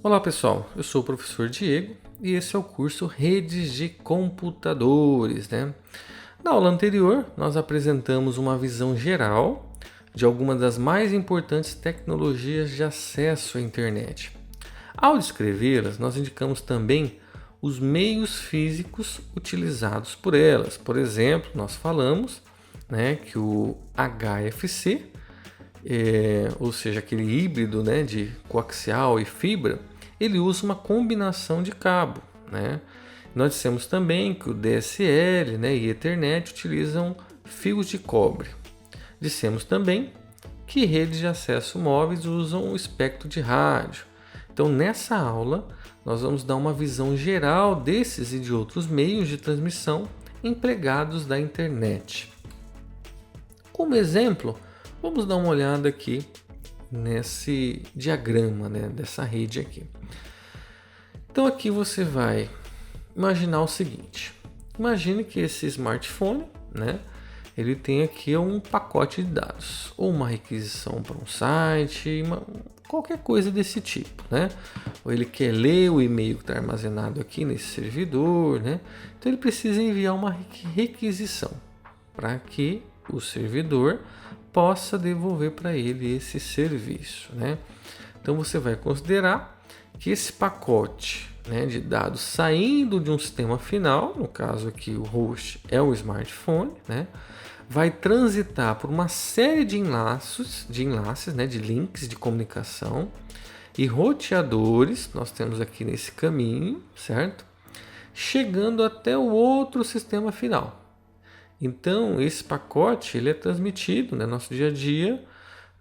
Olá pessoal, eu sou o professor Diego e esse é o curso Redes de Computadores, né? Na aula anterior, nós apresentamos uma visão geral de algumas das mais importantes tecnologias de acesso à internet. Ao descrevê-las, nós indicamos também os meios físicos utilizados por elas. Por exemplo, nós falamos, né, que o HFC, ou seja, aquele híbrido, né, de coaxial e fibra, ele usa uma combinação de cabo, né? Nós dissemos também que o DSL, né, e Ethernet utilizam fios de cobre. Dissemos também que redes de acesso móveis usam o espectro de rádio. Então, nessa aula, nós vamos dar uma visão geral desses e de outros meios de transmissão empregados da internet. Como exemplo, vamos dar uma olhada aqui nesse diagrama, né, dessa rede aqui. Então aqui você vai imaginar o seguinte: imagine que esse smartphone, né, ele tem aqui um pacote de dados, ou uma requisição para um site, qualquer coisa desse tipo, né? Ou ele quer ler o e-mail que está armazenado aqui nesse servidor, né? Então ele precisa enviar uma requisição para que o servidor possa devolver para ele esse serviço, né? Então você vai considerar que esse pacote, né, de dados saindo de um sistema final, no caso aqui o host é o smartphone, né, vai transitar por uma série de enlaces, né, de links de comunicação e roteadores, nós temos aqui nesse caminho, certo? Chegando até o outro sistema final. Então, esse pacote ele é transmitido, né, no nosso dia a dia,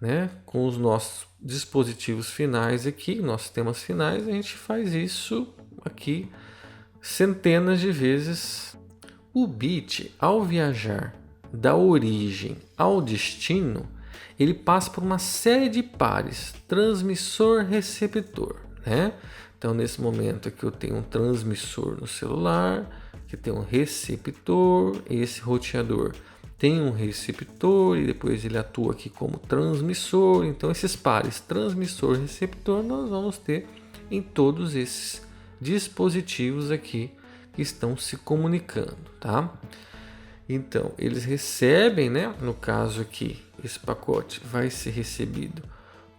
né, com os nossos dispositivos finais aqui, nossos sistemas finais, a gente faz isso aqui centenas de vezes. O bit, ao viajar da origem ao destino, ele passa por uma série de pares, transmissor-receptor, né? Então, nesse momento aqui eu tenho um transmissor no celular, que tem um receptor, esse roteador tem um receptor e depois ele atua aqui como transmissor. Então, esses pares transmissor-receptor nós vamos ter em todos esses dispositivos aqui que estão se comunicando, tá? Então, eles recebem, né? No caso aqui, esse pacote vai ser recebido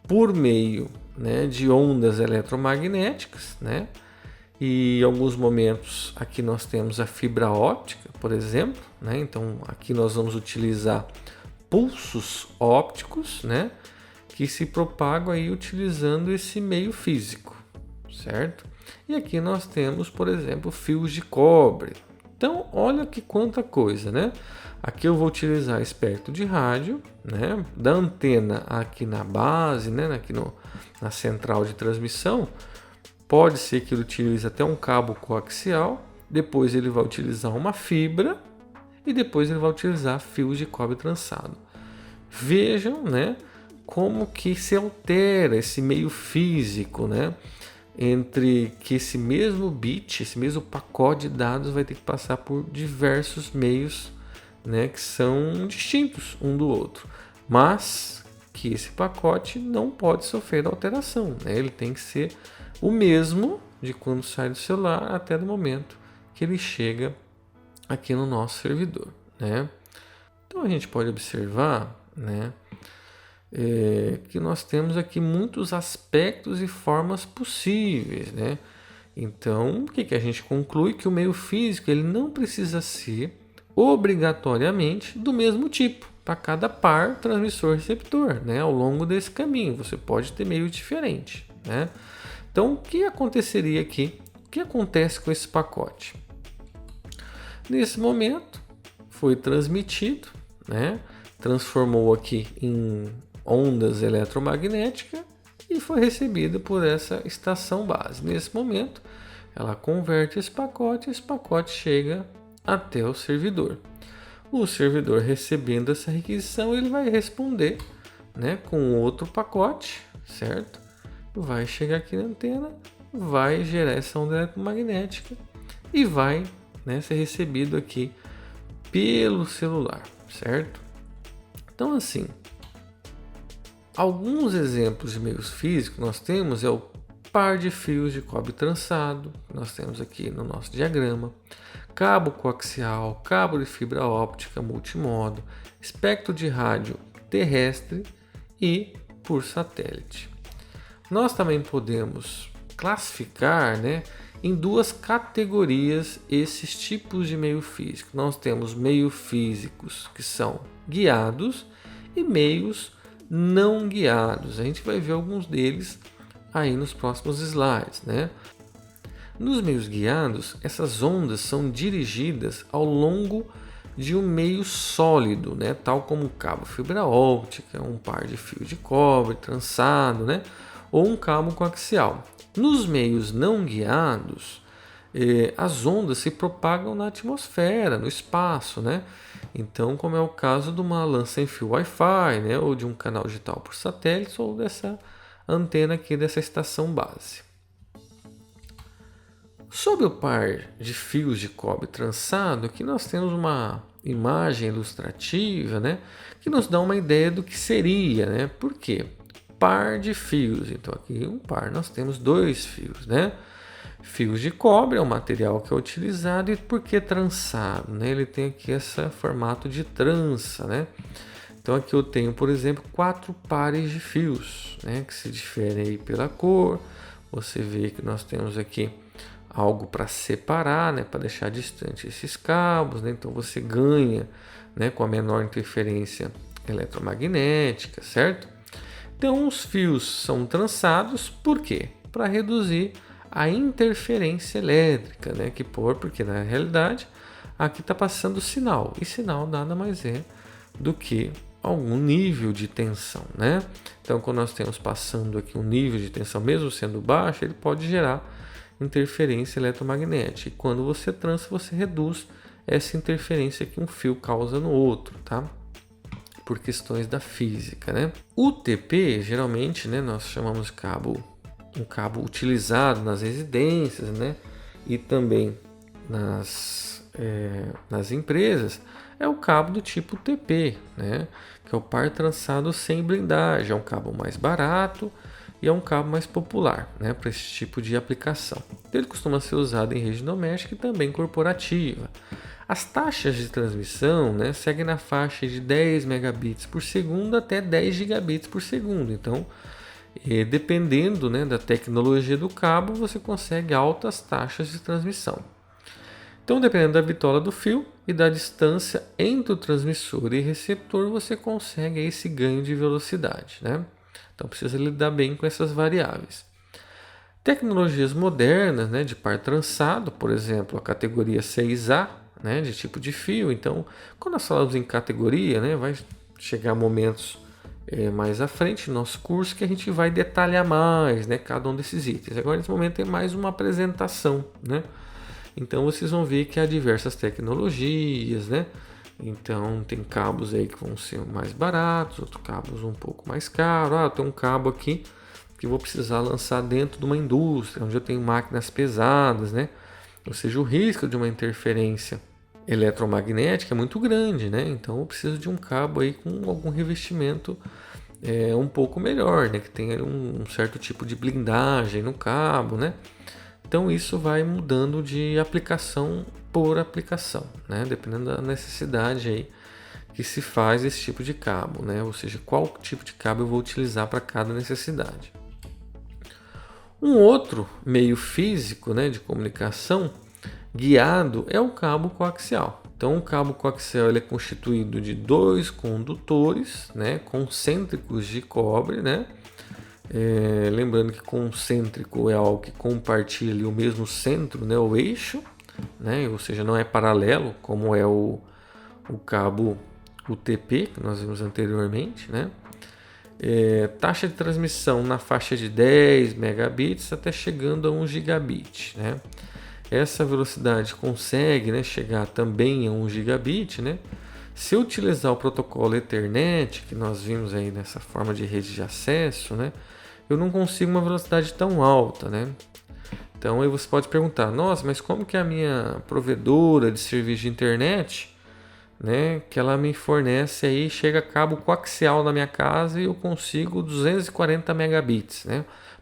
por meio, né, de ondas eletromagnéticas, né? E em alguns momentos aqui nós temos a fibra óptica, por exemplo, né? Então aqui nós vamos utilizar pulsos ópticos, né, que se propagam aí utilizando esse meio físico, certo? E aqui nós temos, por exemplo, fios de cobre. Então olha que quanta coisa, né? Aqui eu vou utilizar espectro de rádio, né, da antena aqui na base, né, aqui na central de transmissão. Pode ser que ele utilize até um cabo coaxial, depois ele vai utilizar uma fibra e depois ele vai utilizar fios de cobre trançado. Vejam, né, como que se altera esse meio físico, né, entre que esse mesmo bit, esse mesmo pacote de dados vai ter que passar por diversos meios, né, que são distintos um do outro, mas que esse pacote não pode sofrer alteração, né? Ele tem que ser o mesmo de quando sai do celular até o momento que ele chega aqui no nosso servidor, né? Então a gente pode observar, né, que nós temos aqui muitos aspectos e formas possíveis, né? Então o que a gente conclui? Que o meio físico ele não precisa ser obrigatoriamente do mesmo tipo para cada par transmissor-receptor, né? Ao longo desse caminho você pode ter meio diferente, né? Então, o que aconteceria aqui? O que acontece com esse pacote? Nesse momento, foi transmitido, né? Transformou aqui em ondas eletromagnéticas e foi recebido por essa estação base. Nesse momento, ela converte esse pacote chega até o servidor. O servidor recebendo essa requisição, ele vai responder, né, com outro pacote, certo? Vai chegar aqui na antena, vai gerar essa onda eletromagnética e vai, né, ser recebido aqui pelo celular, certo? Então, assim, alguns exemplos de meios físicos nós temos é o par de fios de cobre trançado, nós temos aqui no nosso diagrama, cabo coaxial, cabo de fibra óptica multimodo, espectro de rádio terrestre e por satélite. Nós também podemos classificar, em duas categorias esses tipos de meio físico. Nós temos meios físicos que são guiados e meios não guiados. A gente vai ver alguns deles aí nos próximos slides, Nos meios guiados, essas ondas são dirigidas ao longo de um meio sólido, tal como um cabo fibra óptica, um par de fio de cobre trançado, ou um cabo coaxial. Nos meios não guiados, as ondas se propagam na atmosfera, no espaço, Então, como é o caso de uma lã sem fio Wi-Fi, ou de um canal digital por satélite, ou dessa antena aqui dessa estação base. Sob o par de fios de cobre trançado, aqui nós temos uma imagem ilustrativa, que nos dá uma ideia do que seria, Por quê? Par de fios. Então aqui um par, nós temos dois fios, Fios de cobre é o material que é utilizado. E por que trançado? Ele tem aqui esse formato de trança, Então aqui eu tenho, por exemplo, 4 pares de fios, que se diferem aí pela cor. Você vê que nós temos aqui algo para separar, para deixar distante esses cabos, Então você ganha, com a menor interferência eletromagnética, certo? Então os fios são trançados, por quê? Para reduzir a interferência elétrica, porque na realidade aqui está passando sinal, e sinal nada mais é do que algum nível de tensão, Então quando nós temos passando aqui um nível de tensão, mesmo sendo baixo, ele pode gerar interferência eletromagnética, e quando você trança, você reduz essa interferência que um fio causa no outro, por questões da física, O TP, geralmente, nós chamamos um cabo utilizado nas residências, e também nas empresas, é o cabo do tipo TP, que é o par trançado sem blindagem. É um cabo mais barato e é um cabo mais popular, para esse tipo de aplicação. Ele costuma ser usado em rede doméstica e também corporativa. As taxas de transmissão, seguem na faixa de 10 megabits por segundo até 10 gigabits por segundo. Então, dependendo, da tecnologia do cabo, você consegue altas taxas de transmissão. Então, dependendo da bitola do fio e da distância entre o transmissor e receptor, você consegue esse ganho de velocidade, Então, precisa lidar bem com essas variáveis. Tecnologias modernas, de par trançado, por exemplo, a categoria 6A, de tipo de fio. Então, quando nós falamos em categoria, vai chegar momentos mais à frente no nosso curso que a gente vai detalhar mais, cada um desses itens. Agora, nesse momento, é mais uma apresentação, Então, vocês vão ver que há diversas tecnologias, Então, tem cabos aí que vão ser mais baratos, outros cabos um pouco mais caros. Tem um cabo aqui que vou precisar lançar dentro de uma indústria, onde eu tenho máquinas pesadas, Ou seja, o risco de uma interferência eletromagnética é muito grande, Então eu preciso de um cabo aí com algum revestimento um pouco melhor, que tenha um certo tipo de blindagem no cabo, Então isso vai mudando de aplicação por aplicação, dependendo da necessidade aí que se faz esse tipo de cabo, Ou seja, qual tipo de cabo eu vou utilizar para cada necessidade. Um outro meio físico, de comunicação guiado é o cabo coaxial. Então, o cabo coaxial ele é constituído de dois condutores, concêntricos de cobre, lembrando que concêntrico é algo que compartilha o mesmo centro, o eixo, ou seja, não é paralelo como é o cabo UTP que nós vimos anteriormente, taxa de transmissão na faixa de 10 megabits até chegando a 1 gigabit, Essa velocidade consegue, chegar também a 1 gigabit, Se eu utilizar o protocolo Ethernet, que nós vimos aí nessa forma de rede de acesso, eu não consigo uma velocidade tão alta, Então aí você pode perguntar, nossa, mas como que a minha provedora de serviço de internet, que ela me fornece aí, chega cabo coaxial na minha casa e eu consigo 240 megabits,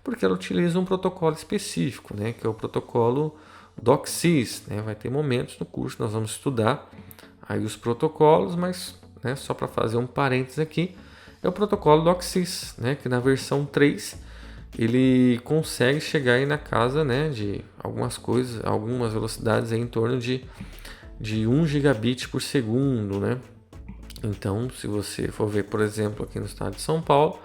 porque ela utiliza um protocolo específico, né, que é o protocolo DOCSIS, né? Vai ter momentos no curso que nós vamos estudar aí os protocolos, mas, né, só para fazer um parênteses aqui, é o protocolo DOCSIS, né, que na versão 3 ele consegue chegar aí na casa, né, de algumas coisas, algumas velocidades aí em torno de 1 gigabit por segundo, né? Então, se você for ver, por exemplo, aqui no estado de São Paulo,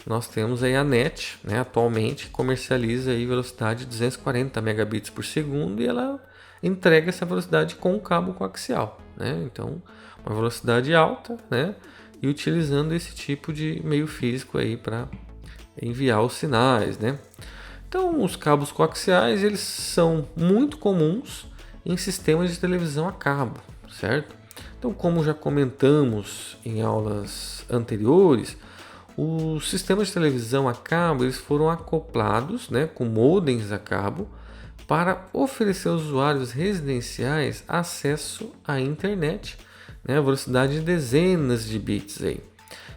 nós temos aí a NET, né, atualmente comercializa aí velocidade de 240 megabits por segundo e ela entrega essa velocidade com o cabo coaxial, né? Então, uma velocidade alta, né? E utilizando esse tipo de meio físico aí para enviar os sinais, né? Então, os cabos coaxiais eles são muito comuns em sistemas de televisão a cabo, certo? Então, como já comentamos em aulas anteriores, os sistemas de televisão a cabo eles foram acoplados, né, com modems a cabo para oferecer aos usuários residenciais acesso à internet, né, a velocidade de dezenas de bits aí.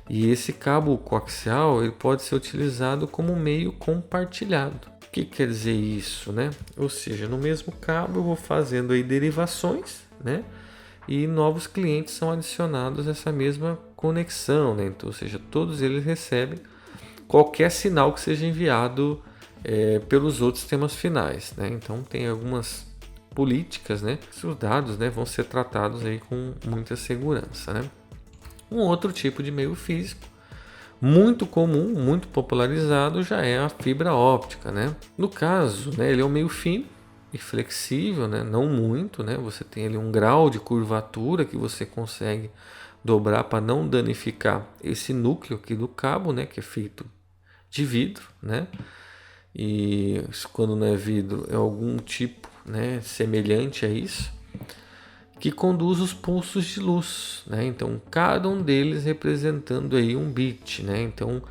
E esse cabo coaxial ele pode ser utilizado como meio compartilhado. O que quer dizer isso, né? Ou seja, no mesmo cabo eu vou fazendo aí derivações, né? E novos clientes são adicionados a essa mesma conexão, né? Então, ou seja, todos eles recebem qualquer sinal que seja enviado pelos outros sistemas finais, né? Então, tem algumas políticas, né? Os dados, né, vão ser tratados aí com muita segurança, né? Um outro tipo de meio físico muito comum, muito popularizado já é a fibra óptica, né? No caso, né, ele é um meio fino e flexível, né? Não muito, né? Você tem ali um grau de curvatura que você consegue dobrar para não danificar esse núcleo aqui do cabo, né? Que é feito de vidro, né? E quando não é vidro é algum tipo, né, semelhante a isso, que conduz os pulsos de luz, né? Então, cada um deles representando aí um bit, né? Então,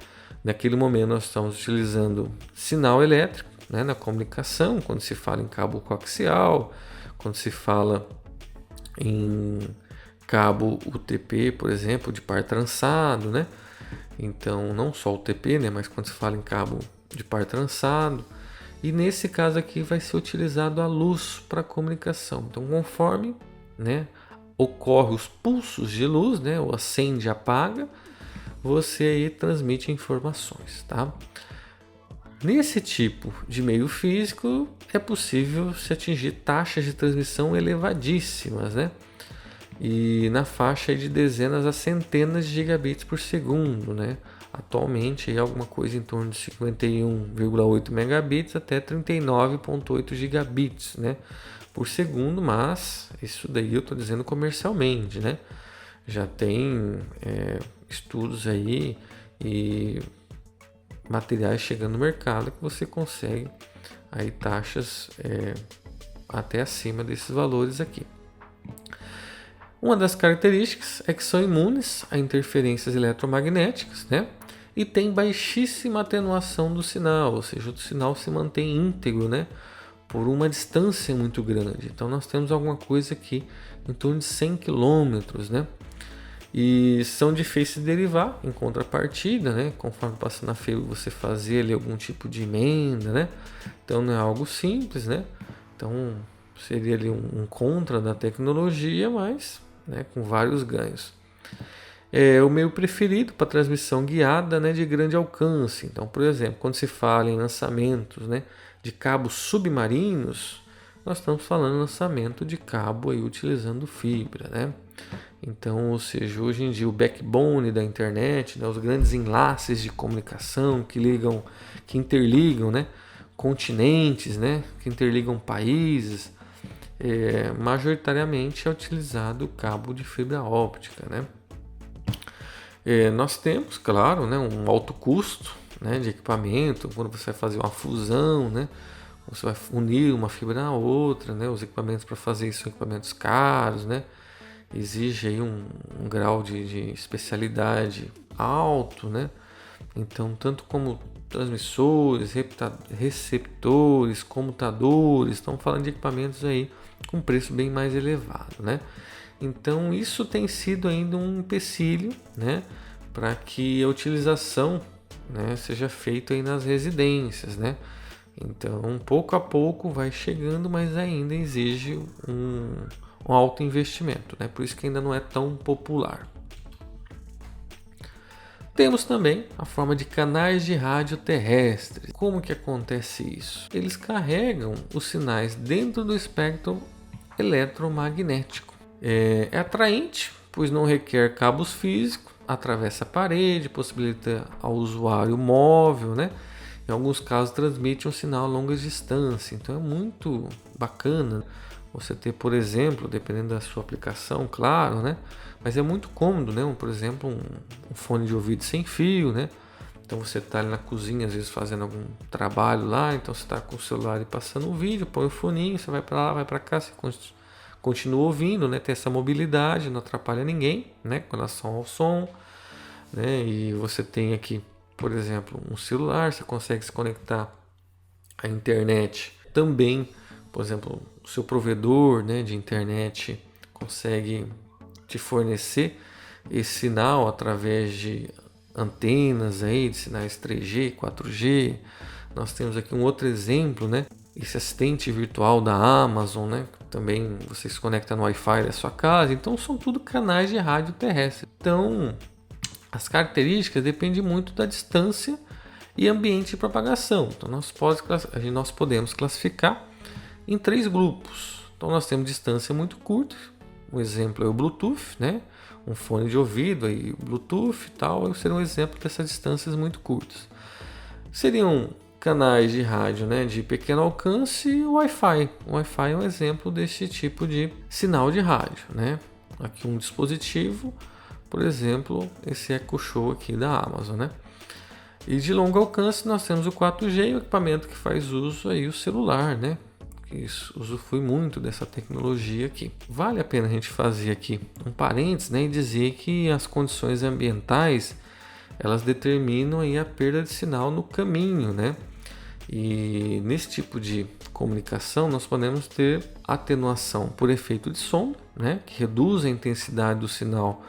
naquele momento nós estamos utilizando sinal elétrico, né, na comunicação, quando se fala em cabo coaxial, quando se fala em cabo UTP, por exemplo, de par trançado, né? Então, não só UTP, né, mas quando se fala em cabo de par trançado, e nesse caso aqui vai ser utilizado a luz para comunicação. Então, conforme, né, ocorre os pulsos de luz, né, ou acende e apaga, você aí transmite informações, tá? Nesse tipo de meio físico é possível se atingir taxas de transmissão elevadíssimas, né? E na faixa de dezenas a centenas de gigabits por segundo, né? Atualmente é alguma coisa em torno de 51,8 megabits até 39,8 gigabits, né, por segundo, mas isso daí eu estou dizendo comercialmente, né? Já tem estudos aí e materiais chegando no mercado que você consegue aí taxas até acima desses valores aqui. Uma das características é que são imunes a interferências eletromagnéticas, né? E tem baixíssima atenuação do sinal, ou seja, o sinal se mantém íntegro, né, por uma distância muito grande. Então nós temos alguma coisa aqui em torno de 100 km, né? E são difíceis de derivar em contrapartida, né? Conforme passa na fila você fazer ali algum tipo de emenda, né? Então não é algo simples, né? Então seria ali um contra da tecnologia, mas, né, com vários ganhos. É o meio preferido para transmissão guiada, né, de grande alcance. Então, por exemplo, quando se fala em lançamentos, né, de cabos submarinos, nós estamos falando em lançamento de cabo aí utilizando fibra, né? Então, ou seja, hoje em dia o backbone da internet, né, os grandes enlaces de comunicação que interligam, né, continentes, né, que interligam países, majoritariamente é utilizado o cabo de fibra óptica, né? Nós temos, claro, né, um alto custo, né, de equipamento. Quando você vai fazer uma fusão, né, você vai unir uma fibra na outra, né, os equipamentos para fazer isso são equipamentos caros, né, exige aí um grau de especialidade alto, né. Então, tanto como transmissores, receptores, comutadores, estamos falando de equipamentos aí com preço bem mais elevado, né. Então isso tem sido ainda um empecilho, né, para que a utilização né, seja feito aí nas residências, né? Então, pouco a pouco vai chegando, mas ainda exige um alto investimento, né? Por isso que ainda não é tão popular. Temos também a forma de canais de rádio terrestres. Como que acontece isso? Eles carregam os sinais dentro do espectro eletromagnético. É atraente, pois não requer cabos físicos, atravessa a parede, possibilita ao usuário móvel, né? Em alguns casos transmite um sinal a longas distâncias. Então é muito bacana você ter, por exemplo, dependendo da sua aplicação, claro, né? Mas é muito cômodo, né? Por exemplo, um fone de ouvido sem fio, né? Então você está ali na cozinha, às vezes fazendo algum trabalho lá, então você está com o celular e passando um vídeo, põe o foninho, você vai para lá, vai para cá, você continua ouvindo, né? Tem essa mobilidade, não atrapalha ninguém, né? Com relação ao som, né? E você tem aqui, por exemplo, um celular, você consegue se conectar à internet também, por exemplo, o seu provedor, né, de internet consegue te fornecer esse sinal através de antenas aí, de sinais 3G, 4G. Nós temos aqui um outro exemplo, né? Esse assistente virtual da Amazon, né? Também você se conecta no Wi-Fi da sua casa. Então são tudo canais de rádio terrestre. Então as características dependem muito da distância e ambiente de propagação. Então nós podemos classificar em 3 grupos. Então nós temos distância muito curta. Um exemplo é o Bluetooth, né? Um fone de ouvido aí, Bluetooth e tal, seria um exemplo dessas distâncias muito curtas. Seriam canais de rádio, né, de pequeno alcance e o Wi-Fi. O Wi-Fi é um exemplo desse tipo de sinal de rádio, né? Aqui um dispositivo, por exemplo, esse Echo Show aqui da Amazon, né? E de longo alcance nós temos o 4G, o equipamento que faz uso aí o celular, né? Isso, usufrui muito dessa tecnologia aqui. Vale a pena a gente fazer aqui um parênteses, né, e dizer que as condições ambientais elas determinam aí a perda de sinal no caminho, né? E nesse tipo de comunicação nós podemos ter atenuação por efeito de som, né, que reduz a intensidade do sinal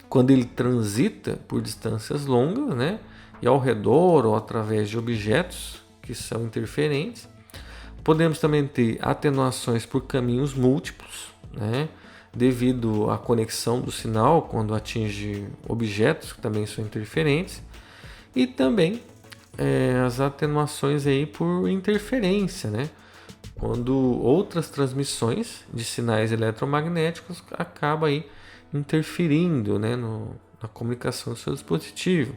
quando ele transita por distâncias longas, né, e ao redor ou através de objetos que são interferentes. Podemos também ter atenuações por caminhos múltiplos, né, devido à conexão do sinal quando atinge objetos que também são interferentes, e também as atenuações aí por interferência, né, quando outras transmissões de sinais eletromagnéticos acabam aí interferindo, né, na comunicação do seu dispositivo,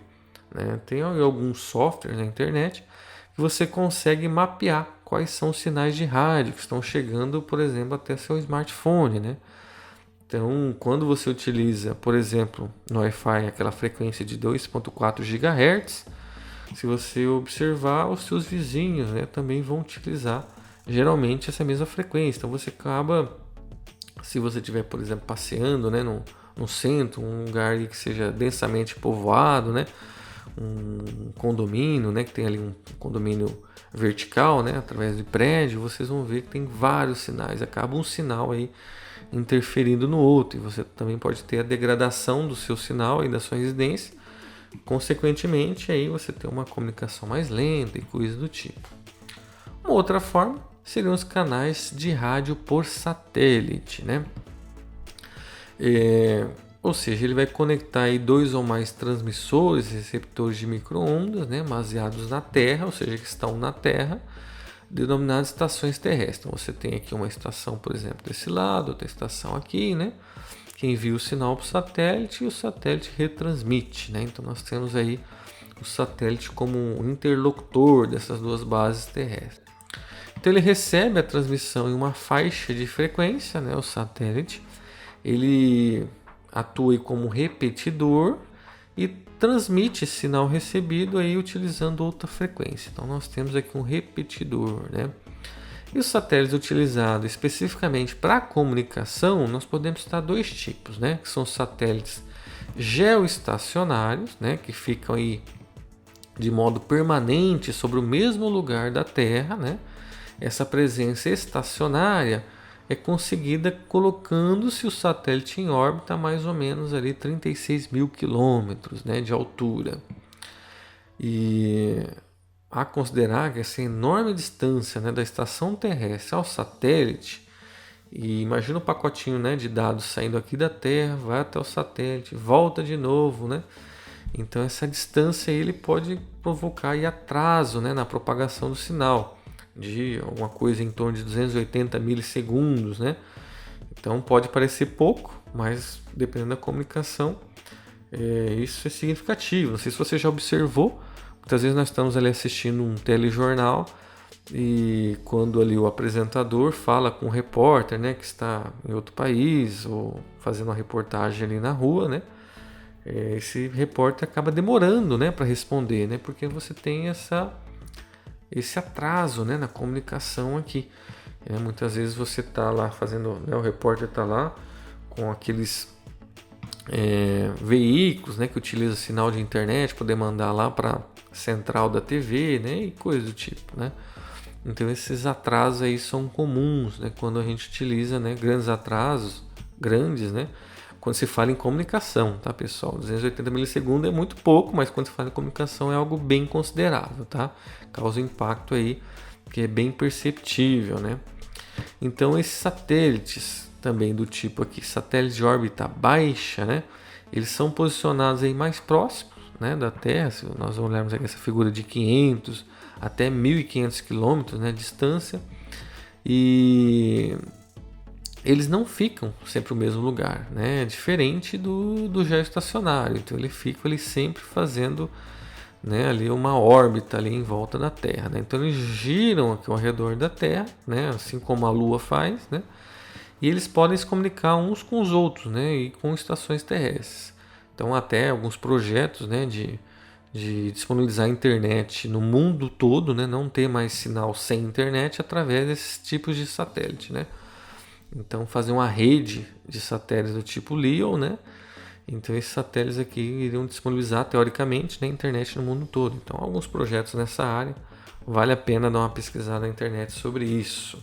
né. Tem alguns softwares na internet que você consegue mapear quais são os sinais de rádio que estão chegando, por exemplo, até seu smartphone, né? Então, quando você utiliza, por exemplo, no Wi-Fi aquela frequência de 2.4 GHz, se você observar, os seus vizinhos, né, também vão utilizar geralmente essa mesma frequência. Então você acaba, se você estiver, por exemplo, passeando, né, no centro, um lugar que seja densamente povoado, né, um condomínio, né, que tem ali um condomínio vertical, né, através de prédio, vocês vão ver que tem vários sinais, acaba um sinal aí interferindo no outro, e você também pode ter a degradação do seu sinal e da sua residência, consequentemente aí você tem uma comunicação mais lenta e coisas do tipo. Uma outra forma seriam os canais de rádio por satélite, né? Ou seja, ele vai conectar aí 2 ou mais transmissores, receptores de micro-ondas, né, baseados na Terra, ou seja, que estão na Terra, denominadas estações terrestres. Então você tem aqui uma estação, por exemplo, desse lado, outra estação aqui, né, que envia o sinal para o satélite e o satélite retransmite, né? Então nós temos aí o satélite como um interlocutor dessas 2 bases terrestres. Então ele recebe a transmissão em uma faixa de frequência, né, o satélite, ele atua como repetidor e transmite esse sinal recebido aí utilizando outra frequência. Então nós temos aqui um repetidor, né? E os satélites utilizados especificamente para comunicação, nós podemos citar 2 tipos, né? Que são os satélites geoestacionários, né? Que ficam aí de modo permanente sobre o mesmo lugar da Terra, né? Essa presença estacionária é conseguida colocando-se o satélite em órbita a mais ou menos ali 36 mil quilômetros, né, de altura. E a considerar que essa enorme distância, né, da estação terrestre ao satélite, e imagina o pacotinho, né, de dados saindo aqui da Terra, vai até o satélite, volta de novo, né? Então essa distância ele pode provocar aí atraso, né, na propagação do sinal, de alguma coisa em torno de 280 milissegundos, né? Então pode parecer pouco, mas dependendo da comunicação, isso é significativo. Não sei se você já observou, muitas vezes nós estamos ali assistindo um telejornal e quando ali o apresentador fala com o repórter, né, que está em outro país ou fazendo uma reportagem ali na rua, né, esse repórter acaba demorando, né, para responder, né, porque você tem esse atraso, né, na comunicação aqui. Muitas vezes você está lá fazendo, né, o repórter está lá com aqueles veículos, né, que utilizam sinal de internet para poder mandar lá para central da TV, né, e coisa do tipo, né. Então esses atrasos aí são comuns, né, quando a gente utiliza, né, grandes atrasos, né, quando se fala em comunicação, tá, pessoal? 280 milissegundos é muito pouco, mas quando se fala em comunicação é algo bem considerável, tá? Causa impacto aí que é bem perceptível, né? Então esses satélites também do tipo aqui, satélites de órbita baixa, né? Eles são posicionados aí mais próximos, né, da Terra. Se nós olharmos aqui essa figura de 500 até 1.500 quilômetros, né, distância, e eles não ficam sempre no mesmo lugar, né? É diferente do geoestacionário. Então ele fica ali sempre fazendo, né, ali uma órbita ali em volta da Terra, né? Então eles giram aqui ao redor da Terra, né, assim como a Lua faz, né? E eles podem se comunicar uns com os outros, né, e com estações terrestres. Então até alguns projetos, né, de disponibilizar a internet no mundo todo, né, não ter mais sinal sem internet através desses tipos de satélite, né? Então fazer uma rede de satélites do tipo LEO, né? Então esses satélites aqui iriam disponibilizar teoricamente, né, internet no mundo todo. Então alguns projetos nessa área, vale a pena dar uma pesquisada na internet sobre isso.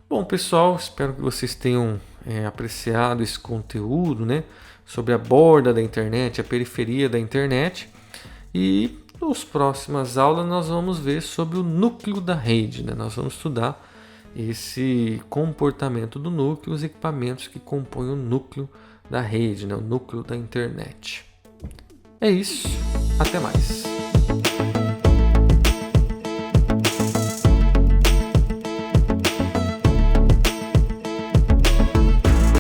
Bom, pessoal, espero que vocês tenham apreciado esse conteúdo, né, sobre a borda da internet, a periferia da internet. E nas próximas aulas nós vamos ver sobre o núcleo da rede, né? Nós vamos estudar esse comportamento do núcleo, os equipamentos que compõem o núcleo da rede, né? O núcleo da internet. É isso, até mais.